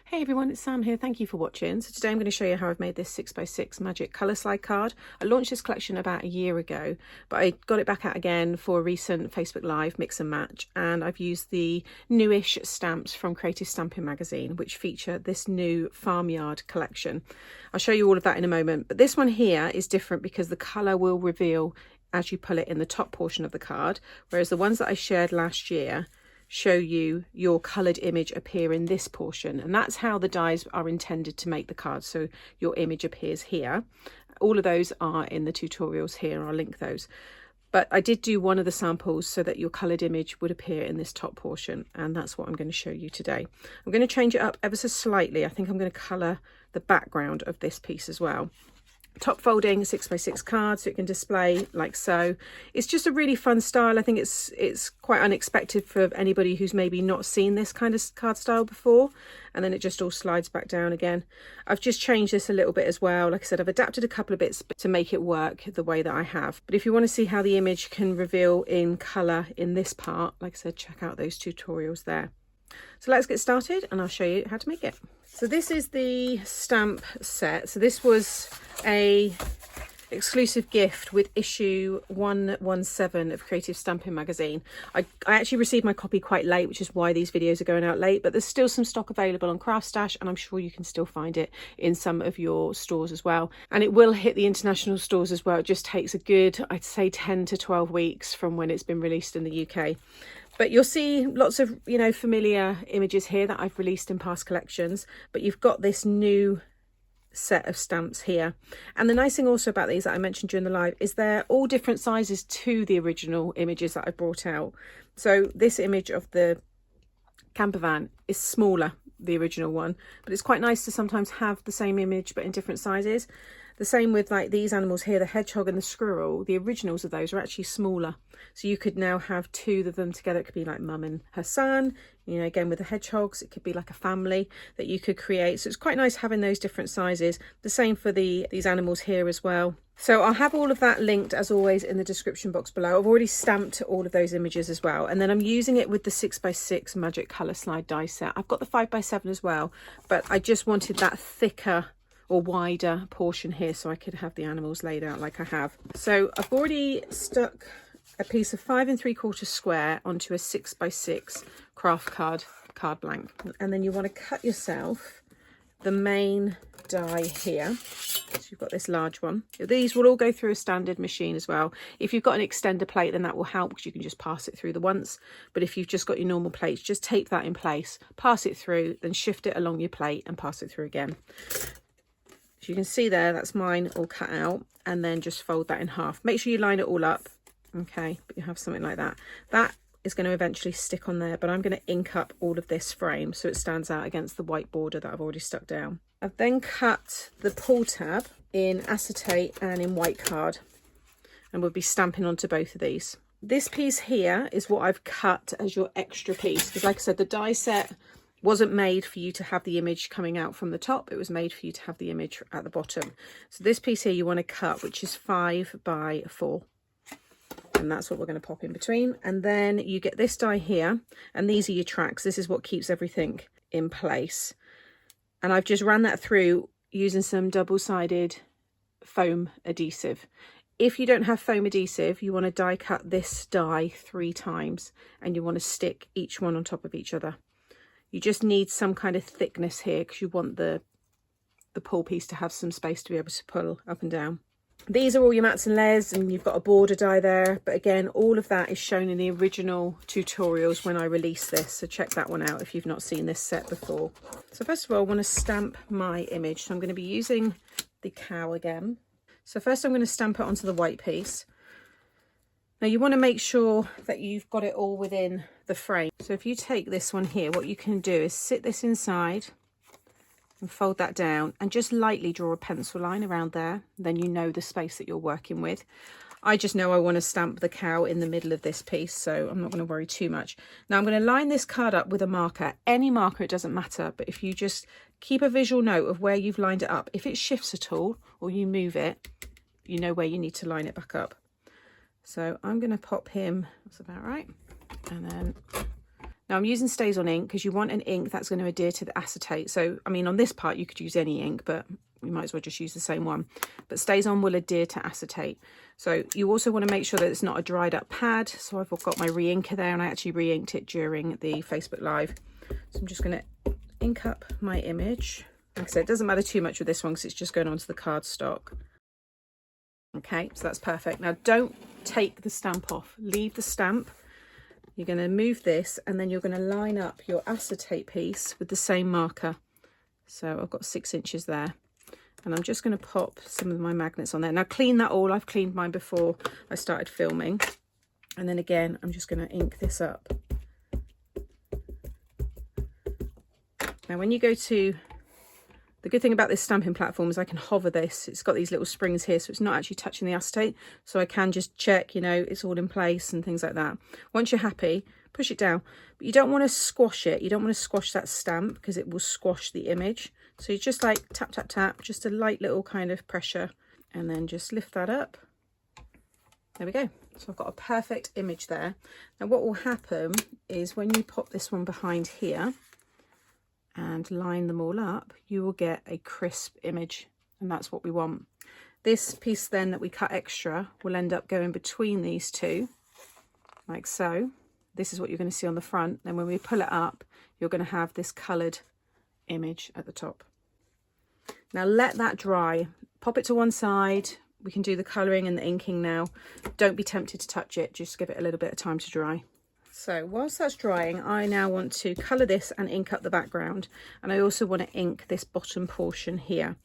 Hey everyone, it's Sam here. Thank you for watching. So today I'm going to show you how I've made this 6x6 magic colour slide card. I launched this collection about a year ago, but I got it back out again for a recent Facebook Live mix and match, and I've used the newish stamps from Creative Stamping magazine, which feature this new farmyard collection. I'll show you all of that in a moment, but this one here is different because the colour will reveal as you pull it in the top portion of the card, whereas the ones that I shared last year show you your coloured image appear in this portion, and that's how the dies are intended to make the card, so your image appears here. All of those are in the tutorials here, I'll link those, but I did do one of the samples so that your coloured image would appear in this top portion, and that's what I'm going to show you today. I'm going to change it up ever so slightly. I think I'm going to colour the background of this piece as well. Top folding 6x6 card, so it can display like so. It's just a really fun style. I think it's quite unexpected for anybody who's maybe not seen this kind of card style before, and then it just all slides back down again. I've just changed this a little bit as well. Like I said, I've adapted a couple of bits to make it work the way that I have, but if you want to see how the image can reveal in colour in this part, like I said, check out those tutorials there. So let's get started and I'll show you how to make it. So this is the stamp set. So this was a exclusive gift with issue 117 of Creative Stamping magazine. I actually received my copy quite late, which is why these videos are going out late, but there's still some stock available on Craft Stash, and I'm sure you can still find it in some of your stores as well. And it will hit the international stores as well. It just takes a good, I'd say 10 to 12 weeks from when it's been released in the UK. But you'll see lots of, you know, familiar images here that I've released in past collections, but you've got this new set of stamps here. And the nice thing also about these that I mentioned during the live is they're all different sizes to the original images that I brought out. So this image of the camper van is smaller, the original one, but it's quite nice to sometimes have the same image but in different sizes. The same with like these animals here, the hedgehog and the squirrel. The originals of those are actually smaller. So you could now have two of them together. It could be like mum and her son, you know, again with the hedgehogs, it could be like a family that you could create. So it's quite nice having those different sizes. The same for these animals here as well. So I'll have all of that linked as always in the description box below. I've already stamped all of those images as well. And then I'm using it with the 6x6 magic colour slide die set. I've got the 5x7 as well, but I just wanted that thicker or wider portion here so I could have the animals laid out like I have. So I've already stuck a piece of 5 3/4 square onto a 6x6 craft card blank, and then you want to cut yourself the main die here. So you've got this large one. These will all go through a standard machine as well. If you've got an extender plate, then that will help because you can just pass it through the once. But if you've just got your normal plates, just tape that in place, pass it through, then shift it along your plate and pass it through again. You can see there, that's mine all cut out, and then just fold that in half. Make sure you line it all up, okay, but you have something like that. That is going to eventually stick on there, but I'm going to ink up all of this frame so it stands out against the white border that I've already stuck down. I've then cut the pull tab in acetate and in white card, and we'll be stamping onto both of these. This piece here is what I've cut as your extra piece, because like I said, the die set wasn't made for you to have the image coming out from the top, it was made for you to have the image at the bottom. So this piece here you want to cut, which is 5 by 4, and that's what we're going to pop in between. And then you get this die here, and these are your tracks. This is what keeps everything in place, and I've just ran that through using some double-sided foam adhesive. If you don't have foam adhesive, you want to die cut this die 3 times, and you want to stick each one on top of each other. You just need some kind of thickness here because you want the pull piece to have some space to be able to pull up and down. These are all your mats and layers, and you've got a border die there, but again, all of that is shown in the original tutorials when I release this, so check that one out if you've not seen this set before. So first of all, I want to stamp my image, so I'm going to be using the cow again. So first I'm going to stamp it onto the white piece. Now you want to make sure that you've got it all within the frame. So if you take this one here, what you can do is sit this inside and fold that down and just lightly draw a pencil line around there. Then you know the space that you're working with. I just know I want to stamp the cow in the middle of this piece, so I'm not going to worry too much. Now I'm going to line this card up with a marker. Any marker, it doesn't matter, but if you just keep a visual note of where you've lined it up, if it shifts at all or you move it, you know where you need to line it back up. So I'm going to pop him, that's about right, and then Now I'm using Stays On ink because you want an ink that's going to adhere to the acetate. So, I mean, on this part you could use any ink, but you might as well just use the same one. But Stays On will adhere to acetate. So you also want to make sure that it's not a dried up pad. So I've got my re-inker there, and I actually re-inked it during the Facebook Live. So I'm just going to ink up my image. Like I said, it doesn't matter too much with this one because it's just going onto the cardstock. Okay, so that's perfect. Now don't take the stamp off. Leave the stamp. You're going to move this, and then you're going to line up your acetate piece with the same marker. So I've got 6 inches there. And I'm just going to pop some of my magnets on there. Now clean that all. I've cleaned mine before I started filming. And then again, I'm just going to ink this up. Now when you go to, the good thing about this stamping platform is I can hover this. It's got these little springs here, so it's not actually touching the acetate. So I can just check, you know, it's all in place and things like that. Once you're happy, push it down. But you don't want to squash it. You don't want to squash that stamp because it will squash the image. So you just like tap, tap, tap, just a light little kind of pressure, and then just lift that up. There we go. So I've got a perfect image there. Now what will happen is when you pop this one behind here and line them all up, you will get a crisp image, and that's what we want. This piece then that we cut extra will end up going between these two, like so. This is what you're going to see on the front. Then when we pull it up, you're going to have this coloured image at the top. Now let that dry. Pop it to one side. We can do the colouring and the inking now. Don't be tempted to touch it. Just give it a little bit of time to dry. So whilst that's drying, I now want to colour this and ink up the background. And I also want to ink this bottom portion here.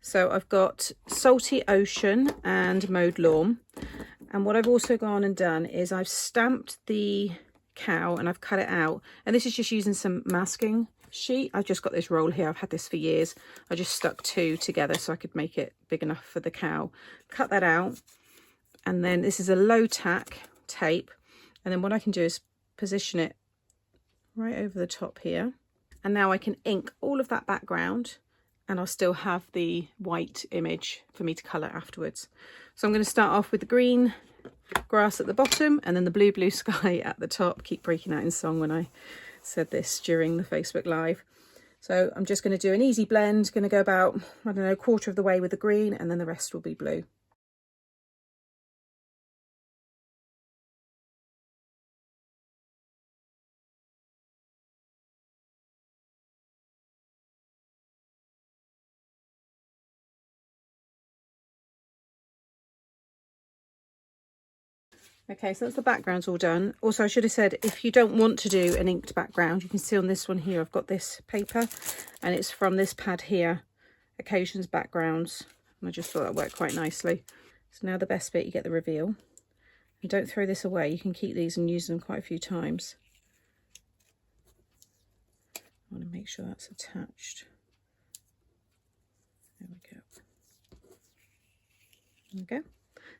So I've got Salty Ocean and Mowed Lawn. And what I've also gone and done is I've stamped the cow and I've cut it out. And this is just using some masking sheet. I've just got this roll here. I've had this for years. I just stuck 2 together so I could make it big enough for the cow. Cut that out. And then this is a low tack tape. And then what I can do is position it right over the top here, and now I can ink all of that background, and I'll still have the white image for me to colour afterwards. So I'm going to start off with the green grass at the bottom and then the blue sky at the top. Keep breaking out in song when I said this during the Facebook Live. So I'm just going to do an easy blend, going to go about, I don't know, 1/4 of the way with the green, and then the rest will be blue. Okay, so that's the background's all done. Also, I should have said, if you don't want to do an inked background, you can see on this one here, I've got this paper, and it's from this pad here, Occasions Backgrounds. And I just thought that worked quite nicely. So now the best bit, you get the reveal. And don't throw this away. You can keep these and use them quite a few times. I want to make sure that's attached. There we go. There we go.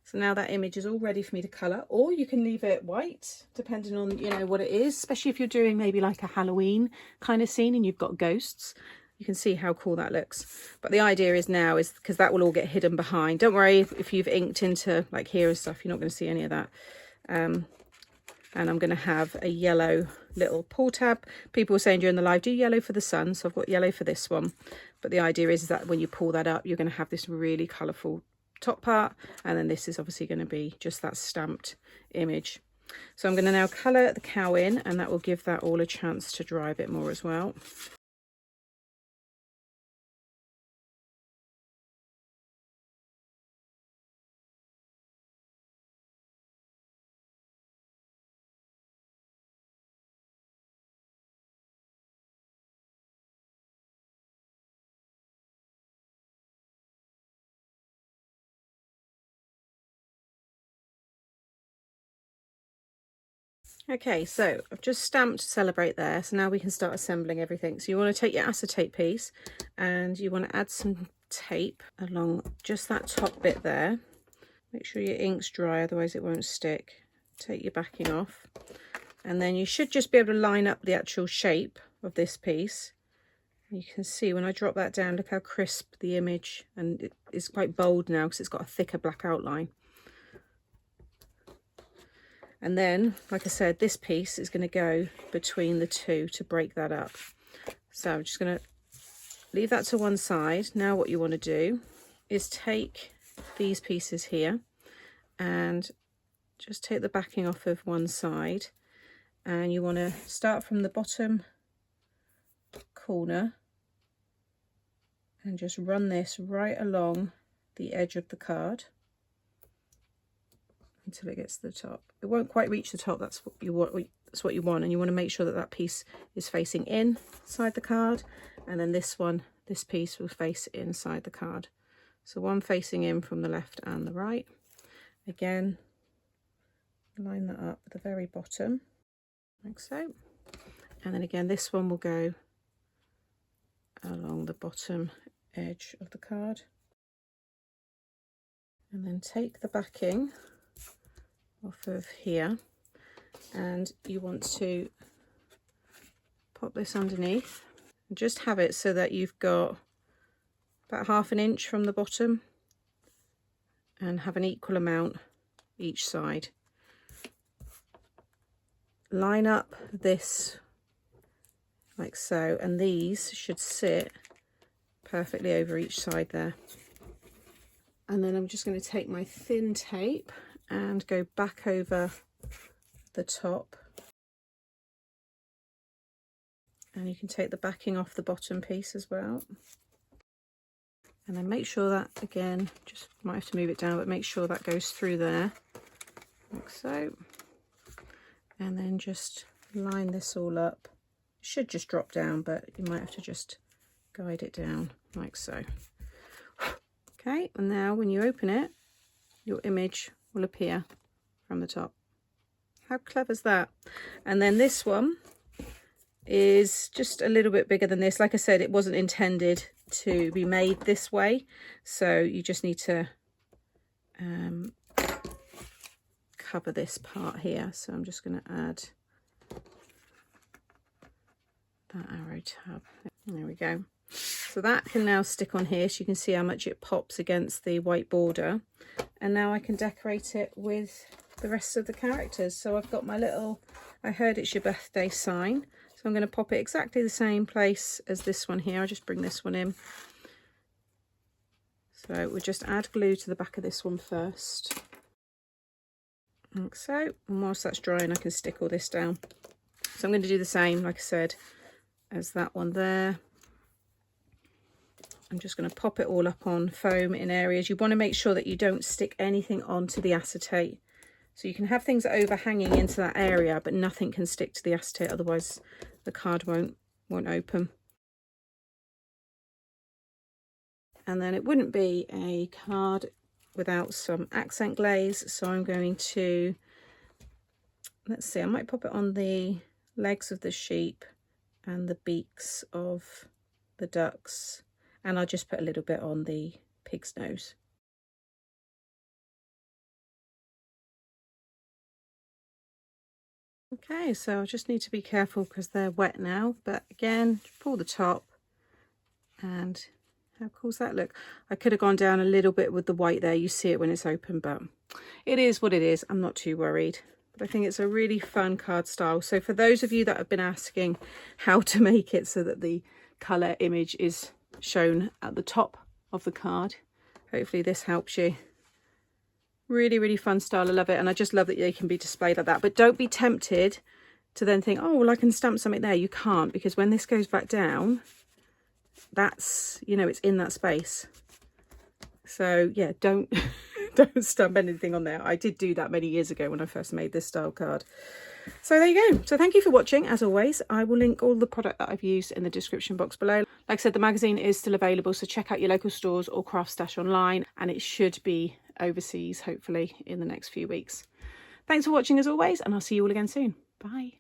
So now that image is all ready for me to colour, or you can leave it white, depending on, you know, what it is, especially if you're doing maybe like a Halloween kind of scene and you've got ghosts. You can see how cool that looks. But the idea is now is, because that will all get hidden behind. Don't worry if you've inked into like here and stuff, you're not going to see any of that. And I'm going to have a yellow little pull tab. People were saying during the live, do yellow for the sun. So I've got yellow for this one. But the idea is that when you pull that up, you're going to have this really colourful top part, and then this is obviously going to be just that stamped image. So I'm going to now colour the cow in, and that will give that all a chance to dry a bit more as well. Okay, so I've just stamped Celebrate there, so now we can start assembling everything. So you want to take your acetate piece and you want to add some tape along just that top bit there. Make sure your ink's dry, otherwise it won't stick. Take your backing off, and then you should just be able to line up the actual shape of this piece. You can see when I drop that down, look how crisp the image, and it's quite bold now because it's got a thicker black outline. And then, like I said, this piece is going to go between the two to break that up. So I'm just going to leave that to one side. Now what you want to do is take these pieces here and just take the backing off of one side, and you want to start from the bottom corner and just run this right along the edge of the card until it gets to the top. It won't quite reach the top, that's what you want, and you want to make sure that that piece is facing inside the card, and then this piece will face inside the card. So one facing in from the left and the right. Again, line that up at the very bottom like so, and then again this one will go along the bottom edge of the card, and then take the backing off of here, and you want to pop this underneath and just have it so that you've got about 1/2 inch from the bottom and have an equal amount each side. Line up this like so, and these should sit perfectly over each side there. And then I'm just going to take my thin tape and go back over the top, and you can take the backing off the bottom piece as well, and then make sure that, again, just might have to move it down, but make sure that goes through there like so, and then just line this all up. It should just drop down, but you might have to just guide it down like so. Okay, and now when you open it, your image will appear from the top. How clever is that? And then this one is just a little bit bigger than this. Like I said, it wasn't intended to be made this way, so you just need to cover this part here. So I'm just going to add that arrow tab. There we go. So that can now stick on here, so you can see how much it pops against the white border. And now I can decorate it with the rest of the characters. So I've got my little "I heard it's your birthday" sign. So I'm going to pop it exactly the same place as this one here. I'll just bring this one in. So we'll just add glue to the back of this one first, like so. And whilst that's drying, I can stick all this down. So I'm going to do the same, like I said, as that one there. I'm just going to pop it all up on foam in areas. You want to make sure that you don't stick anything onto the acetate. So you can have things overhanging into that area, but nothing can stick to the acetate, otherwise the card won't open. And then it wouldn't be a card without some accent glaze. So I'm going to, let's see, I might pop it on the legs of the sheep and the beaks of the ducks. And I'll just put a little bit on the pig's nose. Okay, so I just need to be careful because they're wet now. But again, pull the top, and how cool does that look? I could have gone down a little bit with the white there. You see it when it's open, but it is what it is. I'm not too worried. But I think it's a really fun card style. So for those of you that have been asking how to make it so that the colour image is shown at the top of the card, hopefully this helps you. Really, really fun style. I love it, and I just love that they can be displayed like that. But don't be tempted to then think, oh well, I can stamp something there. You can't, because when this goes back down, that's, you know, it's in that space. So yeah, don't don't stamp anything on there. I did do that many years ago when I first made this style card. So there you go. So thank you for watching. As always, I will link all the product that I've used in the description box below. Like I said, the magazine is still available, so check out your local stores or Craft Stash online, and it should be overseas hopefully in the next few weeks. Thanks for watching as always, and I'll see you all again soon. Bye.